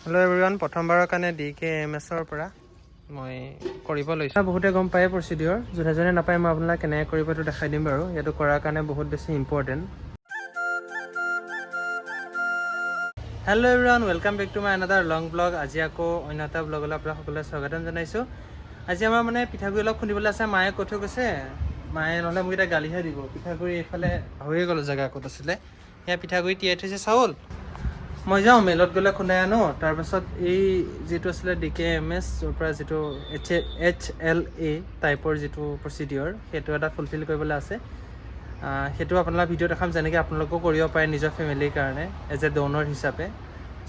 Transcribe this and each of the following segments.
Hello' everyone, প্ৰথমবাৰৰ কাৰণে DKMSৰ পৰা মই কৰিব লৈছোঁ। বহুতে গম পায় প্ৰচিডিঅ'ৰ, যোনে যোনে নাপায় মই আপোনাক কেনেকৈ কৰিব এইটো দেখাই দিম বাৰু। এইটো কৰাৰ কাৰণে বহুত বেছি important. Hello' everyone, welcome back to my another long blog. আজি আকৌ অন্য এটা ব্লগলৈ আপোনাক সকলোৱে স্বাগতম জনাইছোঁ। আজি আমাৰ মানে পিঠাগুড়ি অলপ খুন্দিবলৈ আছে। মায়ে কৈ থৈ গৈছে, মায়ে নহ'লে মোক এতিয়া গালিহে দিব। পিঠাগুড়ি এইফালে পাহৰিয়ে গ'লোঁ জেগা ক'ত আছিলে। সেয়া পিঠাগুড়ি তিয়াই থৈছে চাউল। মই যাওঁ মেলত গ'লে খুন্দাই আনো। তাৰপাছত এই যিটো আছিলে DKMSৰ পৰা যিটো HLA টাইপৰ যিটো প্ৰচিডিঅ'ৰ, সেইটো এটা ফুলফিল কৰিবলৈ আছে। সেইটো আপোনালোকৰ ভিডিঅ' দেখাম, যেনেকৈ আপোনালোকেও কৰিব পাৰে নিজৰ ফেমিলিৰ কাৰণে এজ এ ড'নৰ হিচাপে।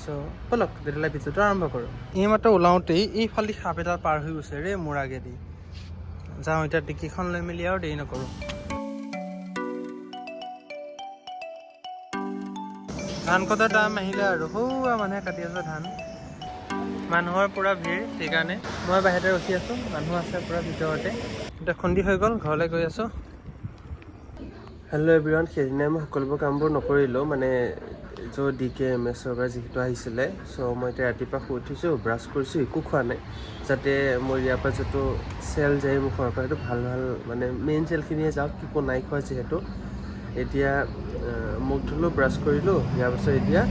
চ' ব'লক তেতিয়াহ'লে ভিডিঅ'টো আৰম্ভ কৰোঁ। এইমাত্ৰ ওলাওঁতেই এইফালে সাপ এডাল পাৰ হৈ গৈছে ৰে মোৰ আগেদি। যাওঁ এতিয়া টিকিখন লৈ মেলি আৰু দেৰি নকৰোঁ। ধান কটাৰ টাইম আহিলে আৰু সৌৱা মানুহে কাটি আছে ধান। মানুহৰ পূৰা ভিৰ, সেইকাৰণে মই বাহিৰতে ৰখি আছোঁ। মানুহ আছে পূৰা ভিতৰতে। এতিয়া খুন্দি হৈ গ'ল, ঘৰলৈ গৈ আছোঁ। হেল্ল' এভৰিৱান, সেইদিনাই মই সকলোবোৰ কামবোৰ নকৰিলোঁ, মানে য'ত DKMSৰ পৰা যিহেতু আহিছিলে। চ' মই এতিয়া ৰাতিপুৱা শুই উঠিছোঁ, ব্ৰাছ কৰিছোঁ, একো খোৱা নাই, যাতে মোৰ ইয়াৰ পৰা যিটো চেল যায় মুখৰ পৰা সেইটো ভাল মানে মেইন চেলখিনিয়ে যাওক, একো নাই খোৱা যিহেতু। এতিয়া মুখ ধুলোঁ, ব্ৰাছ কৰিলোঁ, ইয়াৰ পাছত এতিয়া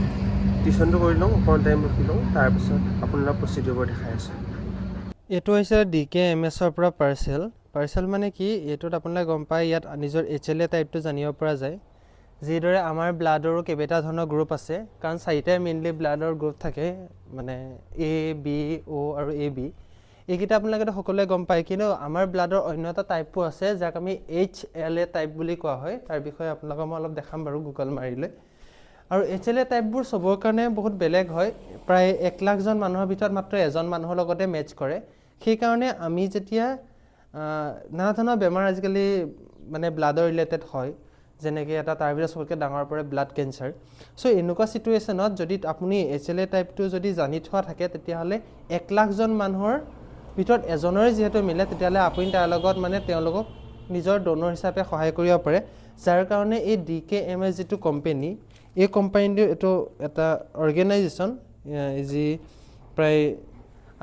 টিউশ্যনটো কৰি লওঁ, অকণমান টাইম ৰখি লওঁ, তাৰপিছত আপোনালোকক প্ৰচিডিঅ'বোৰ দেখাই আছোঁ। এইটো হৈছে DKMSৰ পৰা পাৰ্চেল মানে কি, এইটোত আপোনালোকে গম পায় ইয়াত নিজৰ HLA টাইপটো জানিব পৰা যায়। যিদৰে আমাৰ ব্লাডৰো কেইবাটা ধৰণৰ গ্ৰুপ আছে, কাৰণ 4টাই মেইনলি ব্লাডৰ গ্ৰুপ থাকে, মানে A, B, O আৰু AB। এইকেইটা আপোনালোকেতো সকলোৱে গম পায়, কিন্তু আমাৰ ব্লাডৰ অন্য এটা টাইপো আছে, যাক আমি HLA টাইপ বুলি কোৱা হয়। তাৰ বিষয়ে আপোনালোকক মই অলপ দেখাম বাৰু গুগল মাৰিলৈ। আৰু HLA টাইপবোৰ চবৰ কাৰণে বহুত বেলেগ হয়। প্ৰায় 1 লাখজন মানুহৰ ভিতৰত মাত্ৰ এজন মানুহৰ লগতে মেচ কৰে। সেইকাৰণে আমি যেতিয়া নানা ধৰণৰ বেমাৰ আজিকালি মানে ব্লাডৰ ৰিলেটেড হয়, যেনেকৈ এটা তাৰ ভিতৰত চবতকৈ ডাঙৰ পৰে ব্লাড কেঞ্চাৰ। চ' এনেকুৱা চিটুৱেশ্যনত যদি আপুনি HLA টাইপটো যদি জানি থোৱা থাকে, তেতিয়াহ'লে 1 লাখজন মানুহৰ ভিতৰত এজনৰে যিহেতু মিলে, তেতিয়াহ'লে আপুনি তাৰ লগত মানে তেওঁলোকক নিজৰ ড'নৰ হিচাপে সহায় কৰিব পাৰে। যাৰ কাৰণে এই DKMS যিটো কোম্পানী, এই কোম্পানীটো এইটো এটা অৰ্গেনাইজেশ্যন, যি প্ৰায়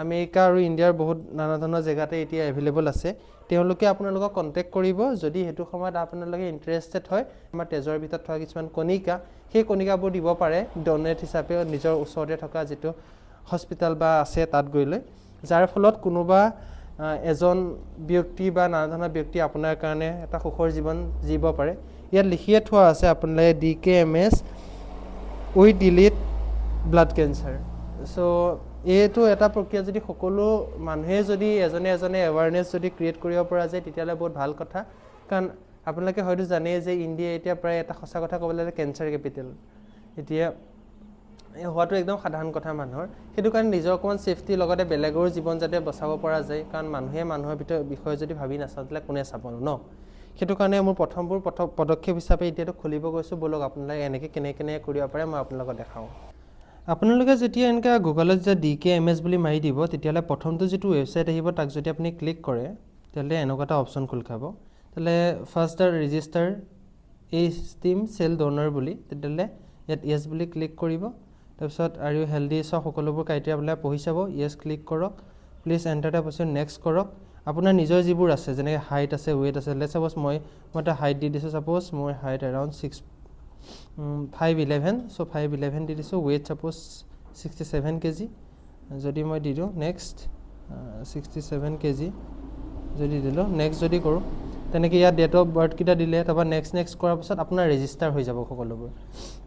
আমেৰিকা আৰু ইণ্ডিয়াৰ বহুত নানা ধৰণৰ জেগাতে এতিয়া এভেইলেবল আছে। তেওঁলোকে আপোনালোকক কণ্টেক্ট কৰিব যদি সেইটো সময়ত আপোনালোকে ইণ্টাৰেষ্টেড হয়। আমাৰ তেজৰ ভিতৰত থকা কিছুমান কণিকা, সেই কণিকাবোৰ দিব পাৰে ডনেট হিচাপে নিজৰ ওচৰতে থকা যিটো হস্পিটেল বা আছে তাত গৈ লৈ, যাৰ ফলত কোনোবা এজন ব্যক্তি বা নানা ধৰণৰ ব্যক্তি আপোনাৰ কাৰণে এটা সুখৰ জীৱন জীব পাৰে। ইয়াত লিখিয়ে থোৱা আছে আপোনালোকে DKMS with delete blood cancer. So' এইটো এটা প্ৰক্ৰিয়া যদি সকলো মানুহে যদি এজনে এৱাৰনেছ যদি ক্ৰিয়েট কৰিব পৰা যায়, তেতিয়াহ'লে বহুত ভাল কথা। কাৰণ আপোনালোকে হয়তো জানেই যে ইণ্ডিয়া এতিয়া প্ৰায় এটা সঁচা কথা ক'বলৈ গ'লে কেঞ্চাৰ কেপিটেল। এতিয়া হোৱাটো একদম সাধাৰণ কথা মানুহৰ। সেইটো কাৰণে নিজৰ অকণমান ছেফটিৰ লগতে বেলেগৰ জীৱন যাতে বচাব পৰা যায়, কাৰণ মানুহে মানুহৰ বিষয়ে যদি ভাবি নাচাওঁ তেতিয়াহ'লে কোনে চাবনো ন। সেইটো কাৰণে মোৰ প্ৰথম পদক্ষেপ হিচাপে এতিয়াতো খুলিব গৈছোঁ। ব'লক আপোনালোকে এনেকৈ কেনেকৈ কৰিব পাৰে মই আপোনালোকক দেখাওঁ। আপোনালোকে যেতিয়া এনেকৈ গুগলত যেতিয়া DKMS বুলি মাৰি দিব, তেতিয়াহ'লে প্ৰথমটো যিটো ৱেবছাইট আহিব তাক যদি আপুনি ক্লিক কৰে, তেতিয়াহ'লে এনেকুৱা এটা অপশ্যন খোল খাব। তেতিয়াহ'লে ফাৰ্ষ্ট ৰেজিষ্টাৰ এই ষ্টিম চেল ড'নাৰ বুলি, তেতিয়াহ'লে ইয়াত য়েছ বুলি ক্লিক কৰিব। তাৰপিছত আৰু হেল্ডি চব সকলোবোৰ ক্ৰাইটেৰিয়া আপোনালোকে পঢ়ি চাব। য়েছ ক্লিক কৰক, প্লিজ এণ্টাৰ দ্য পাছত নেক্সট কৰক। আপোনাৰ নিজৰ যিবোৰ আছে, যেনেকৈ হাইট আছে, ৱেইট আছে, লেটছ ছাপ'জ মই এটা হাইট দি দিছোঁ। ছাপ'জ মোৰ হাইট এৰাউণ্ড 5'11", চ' 5'11" দি দিছোঁ। ৱেইট ছাপ'জ 67 kg যদি মই দি দিওঁ, নেক্সট 67 kg যদি দিলোঁ, নেক্সট যদি কৰোঁ, তেনেকৈ ইয়াত ডেট অফ বাৰ্থকেইটা দিলে, তাৰপৰা নেক্সট কৰাৰ পাছত আপোনাৰ ৰেজিষ্টাৰ হৈ যাব সকলোবোৰ।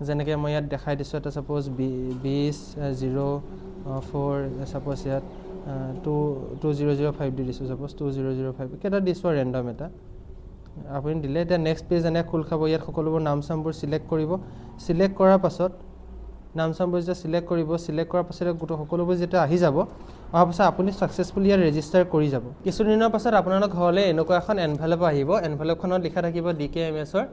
যেনেকৈ মই ইয়াত দেখাই দিছোঁ, এটা ছাপ'জ 20/04, ছাপ'জ ইয়াত 2005 দি দিছোঁ, ছাপ'জ 2005 কেইটা দিছোঁ আৰু ৰেণ্ডম এটা আপুনি দিলে। এতিয়া নেক্সট পেজ এনেকৈ খোল খাব। ইয়াত সকলোবোৰ নাম চামবোৰ চিলেক্ট কৰিব। চিলেক্ট কৰাৰ পাছত নাম চামবোৰ যেতিয়া চিলেক্ট কৰিব, চিলেক্ট কৰাৰ পাছত সকলোবোৰ যেতিয়া আহি যাব, অহাৰ পাছত আপুনি ছাকচেছফুলি ইয়াত ৰেজিষ্টাৰ কৰি যাব। কিছুদিনৰ পাছত আপোনালোক ঘৰলৈ এনেকুৱা এখন এনভেলপ আহিব। এনভেলপখনত লিখা থাকিব DKMSৰ।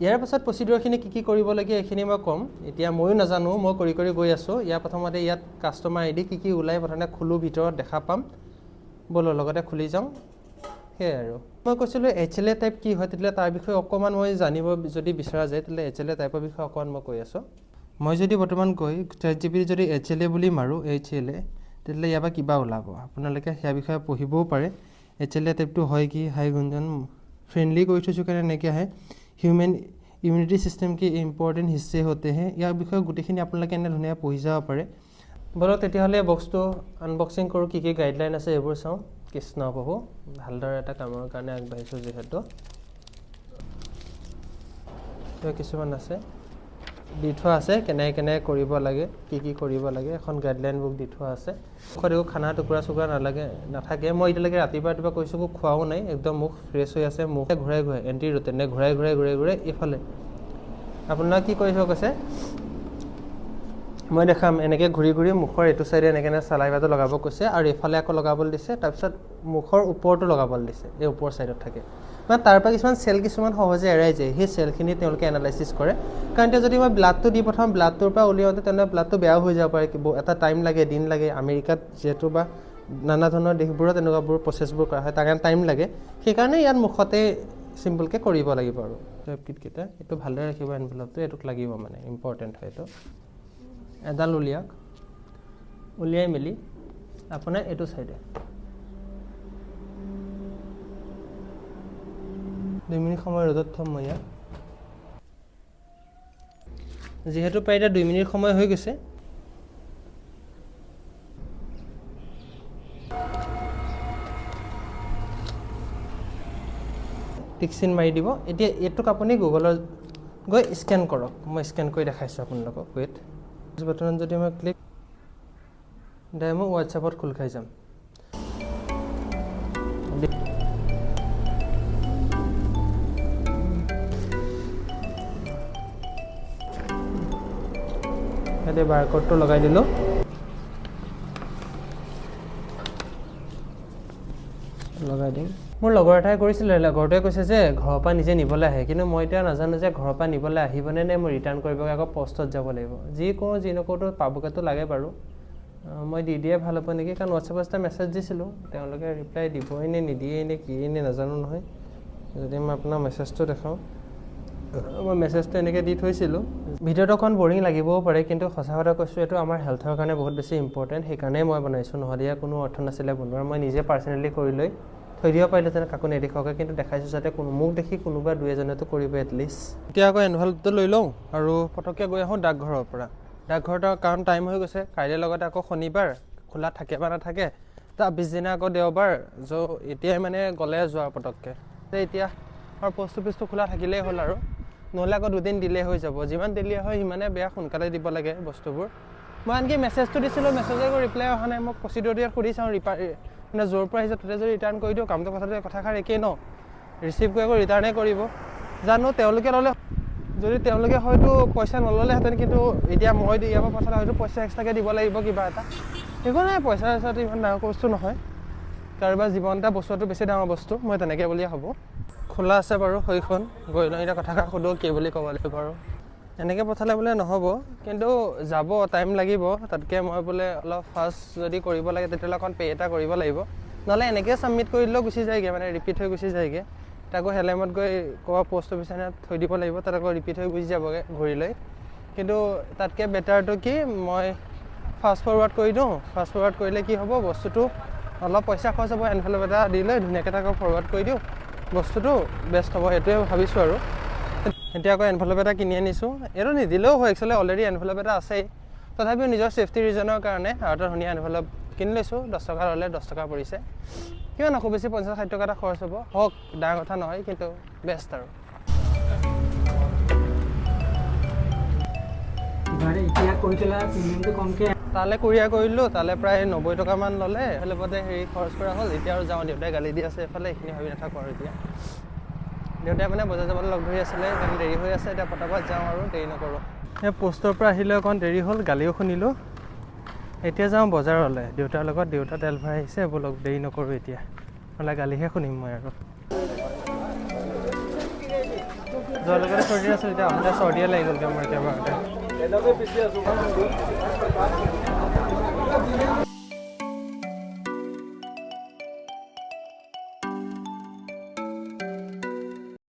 ইয়াৰ পাছত প্ৰচিডিঅ'ৰখিনি কি কৰিবলগীয়া এইখিনি মই ক'ম। এতিয়া ময়ো নাজানো, মই কৰি গৈ আছোঁ। ইয়াৰ প্ৰথমতে ইয়াত কাষ্টমাৰ ID কি ওলাই প্ৰথমতে খোলোঁ, ভিতৰত দেখা পাম। ব'লো লগতে খুলি যাওঁ। সেয়াই আৰু মই কৈছিলোঁ HLA টাইপ কি হয়, তেতিয়াহ'লে তাৰ বিষয়ে অকণমান মই জানিব যদি বিচৰা যায়, তেতিয়াহ'লে HLA টাইপৰ বিষয়ে অকণমান মই কৈ আছোঁ। মই যদি বৰ্তমান গৈ ChatGPT যদি HLA বুলি মাৰোঁ HLA তেতিয়াহ'লে ইয়াৰ পৰা কিবা ওলাব আপোনালোকে সেয়া বিষয়ে পঢ়িবও পাৰে HLA টাইপটো হয় কি হাই গুঞ্জন ফ্ৰেণ্ডলি কৰি থৈছোঁ কাৰণে এনেকৈ আহে হিউমেন ইমিউনিটি চিষ্টেম কি ইম্পৰ্টেণ্ট হিস্সে হতে হে ইয়াৰ বিষয়ে গোটেইখিনি আপোনালোকে এনে ধুনীয়াকৈ পঢ়ি যাব পাৰে বলক তেতিয়াহ'লে বক্সটো আনবক্সিং কৰোঁ কি গাইডলাইন আছে এইবোৰ চাওঁ কৃষ্ণ প্ৰভু ভালদৰে এটা কামৰ কাৰণে আগবাঢ়িছোঁ যিহেতু কিছুমান আছে দি থোৱা আছে কেনেকৈ কৰিব লাগে কি কৰিব লাগে এখন গাইডলাইন বুক দি থোৱা আছে খৰিও খানা টুকুৰা চুকুৰা নাথাকে মই এতিয়ালৈকে ৰাতিপুৱা কৈছোঁ মোক খোৱাও নাই একদম মুখ ফ্ৰেছ হৈ আছে মুখ ঘূৰাই এণ্টি ৰুটেনে ঘূৰাই এইফালে আপোনাক কি কৰিব কৈছে মই দেখাম এনেকৈ ঘূৰি মুখৰ এইটো চাইডে এনেকৈ চালাইভাটো লগাব কৈছে আৰু এইফালে আকৌ লগাবলৈ দিছে তাৰপিছত মুখৰ ওপৰটো লগাবলৈ দিছে এই ওপৰ চাইডত থাকে মানে তাৰ পৰা কিছুমান সহজে এৰাই যায় সেই চেলখিনি তেওঁলোকে এনালাইচিছ কৰে কাৰণ এতিয়া যদি মই ব্লাডটো দি পঠাম ব্লাডটোৰ পৰা উলিয়াওঁতে তেনেহ'লে ব্লাডটো বেয়াও হৈ যাব পাৰে এটা টাইম লাগে দিন লাগে আমেৰিকাত যিহেতু বা নানা ধৰণৰ দেশবোৰত এনেকুৱাবোৰ প্ৰচেছবোৰ কৰা হয় তাৰ কাৰণে টাইম লাগে সেইকাৰণে ইয়াত মুখতে চিম্পলকৈ কৰিব লাগিব আৰু কিটকেইটা এইটো ভালদৰে ৰাখিব এনভেলপটো এইটোক লাগিব মানে ইম্পৰ্টেণ্ট হয় এইটো এডাল উলিয়াই মেলি আপোনাৰ এইটো চাইডে 2 মিনিট সময় ৰ'দত থ'ম মই ইয়াত যিহেতু প্ৰায় এতিয়া 2 মিনিট সময় হৈ গৈছে টিকচিন মাৰি দিব এতিয়া এইটোক আপুনি গুগলত গৈ স্কেন কৰক মই স্কেন কৰি দেখাইছোঁ আপোনালোকক ৱেইট বাটনত যদি মই ক্লিক দাই মই হোৱাটছএপত খোল খাই যাম ইয়াতে বাৰকোডটো লগাই দিলোঁ লগাই দিম মোৰ লগৰ এটাই কৰিছিলে লগৰটোৱে কৈছে যে ঘৰৰ পৰা নিজে নিবলৈ আহে কিন্তু মই এতিয়া নাজানো যে ঘৰৰ পৰা নিবলৈ আহিবনে নে মই ৰিটাৰ্ণ কৰিবগৈ আকৌ পষ্টত যাব লাগিব যি কৰোঁ যি নকৰোঁতো পাবগৈতো লাগে বাৰু মই দি দিয়ে ভাল হ'ব নেকি কাৰণ হোৱাটছএপত এটা মেছেজ দিছিলোঁ তেওঁলোকে ৰিপ্লাই দিবই নে নিদিয়ে নে কি নে নাজানো নহয় যদি মই আপোনাৰ মেছেজটো দেখাওঁ মই মেছেজটো এনেকৈ দি থৈছিলোঁ ভিডিঅ'টো অকণ বৰিং লাগিবও পাৰে কিন্তু সঁচা কথা কৈছোঁ এইটো আমাৰ হেল্থৰ কাৰণে বহুত বেছি ইম্পৰ্টেণ্ট সেইকাৰণেই মই বনাইছোঁ নহ'লে ইয়াৰ কোনো অৰ্থ নাছিলে বনোৱাৰ মই নিজে পাৰ্চনেলি কৰি লৈ থৈ দিব পাৰিলে যেনে কাকো নেদেখুৱাকৈ কিন্তু দেখাইছোঁ যাতে মোক দেখি কোনোবা 2-এজনেতো কৰিব এটলিষ্ট এতিয়া আকৌ এনভেলপটো লৈ লওঁ আৰু পটককৈ গৈ আহোঁ ডাকঘৰৰ পৰা ডাকঘৰটো কাৰণ টাইম হৈ গৈছে কাইলৈ লগতে আকৌ শনিবাৰ খোলা থাকে বা নাথাকে তাৰ পিছদিনা আকৌ দেওবাৰ এতিয়াই মানে গ'লে যোৱা পটককৈ এতিয়া আৰু পোষ্ট অফিচটো খোলা থাকিলেই হ'ল আৰু নহ'লে আকৌ 2 দিন দিলে হৈ যাব যিমান দিলে হয় সিমানে বেয়া সোনকালে দিব লাগে বস্তুবোৰ মই আনকি মেছেজটো দিছিলোঁ মেছেজৰ একো ৰিপ্লাই অহা নাই মই প্ৰচিডিউৰ দিয়াত সুধি চাওঁ মানে য'ৰ পৰা আহিছে তাতে যদি ৰিটাৰ্ণ কৰি দিওঁ কামটো কথাষাৰ একেই ন ৰিচিভ কৰি আকৌ ৰিটাৰ্ণে কৰিব জানো তেওঁলোকে ল'লে যদি তেওঁলোকে হয়তো পইচা নল'লেহেঁতেন কিন্তু এতিয়া মই ইয়াৰ পৰা পইচা হয়তো পইচা এক্সট্ৰাকৈ দিব লাগিব কিবা এটা একো নাই পইচা চইচাটো ইমান ডাঙৰ বস্তু নহয় কাৰোবাৰ জীৱন এটা বস্তুটো বেছি ডাঙৰ বস্তু মই তেনেকৈ বুলিয়ে ভাবোঁ খোলা আছে বাৰু সেইখন গৈ লওঁ এতিয়া কথাষাৰ সোধোঁ কি বুলি ক'ব লাগিব বাৰু এনেকৈ পঠালে বোলে নহ'ব কিন্তু যাব টাইম লাগিব তাতকৈ মই বোলে অলপ ফাষ্ট যদি কৰিব লাগে তেতিয়াহ'লে অকণ পে' এটা কৰিব লাগিব নহ'লে এনেকৈ ছাবমিট কৰি দিলেও গুচি যায়গৈ মানে ৰিপিট হৈ গুচি যায়গৈ তাকো হেলেমত গৈ ক'ৰবাত পোষ্ট অফিচ থৈ দিব লাগিব তাত আকৌ ৰিপিট হৈ গুচি যাবগৈ ঘূৰি লৈ কিন্তু তাতকৈ বেটাৰটো কি মই ফাষ্ট ফৰৱাৰ্ড কৰি দিওঁ ফাষ্ট ফৰৱাৰ্ড কৰিলে কি হ'ব বস্তুটো অলপ পইচা খৰচ হ'ব এনভেলপ এটা দি লৈ ধুনীয়াকৈ তাক ফৰৱাৰ্ড কৰি দিওঁ বস্তুটো বেষ্ট হ'ব সেইটোৱে ভাবিছোঁ আৰু এতিয়া আকৌ এনভেলপ এটা কিনি আনিছোঁ এইটো নিদিলেও হয় একচুৱেলি অলৰেডি এনভেলপ এটা আছেই তথাপিও নিজৰ ছেফটি ৰিজনৰ কাৰণে আৰু এটা ধুনীয়া এনভেলপ কিনি লৈছোঁ 10 টকা ল'লে 10 টকা পৰিছে কিমান আকৌ বেছি 50-60 টকা এটা খৰচ হ'ব হওক ডাঙৰ কথা নহয় কিন্তু বেষ্ট আৰু তালৈ কুৰিয়াৰ কৰিলোঁ তালৈ প্ৰায় 90 টকামান ল'লে এফালে হেৰি খৰচ কৰা হ'ল এতিয়া আৰু যাওঁ দেউতাই গালি দি আছে এফালে এইখিনি ভাবি নাথাকোঁ আৰু এতিয়া দেউতাই মানে বজাৰ যাবলৈ লগ ধৰি আছিলে সেইকাৰণে দেৰি হৈ আছে এতিয়া পটাপট যাওঁ আৰু দেৰি নকৰোঁ এই পোষ্টৰ পৰা আহিলে অকণ দেৰি হ'ল গালিও শুনিলোঁ এতিয়া যাওঁ বজাৰলৈ দেউতাৰ লগত দেউতা তেল ভৰাই আহিছে ব'লক দেৰি নকৰোঁ এতিয়া নহ'লে গালিহে শুনিম মই আৰু যোৱাৰ লগতে চৰ্দি আছিলোঁ এতিয়া আহোঁতে চৰ্দিয়ে লাগি গ'লগৈ মোৰ একেবাৰতে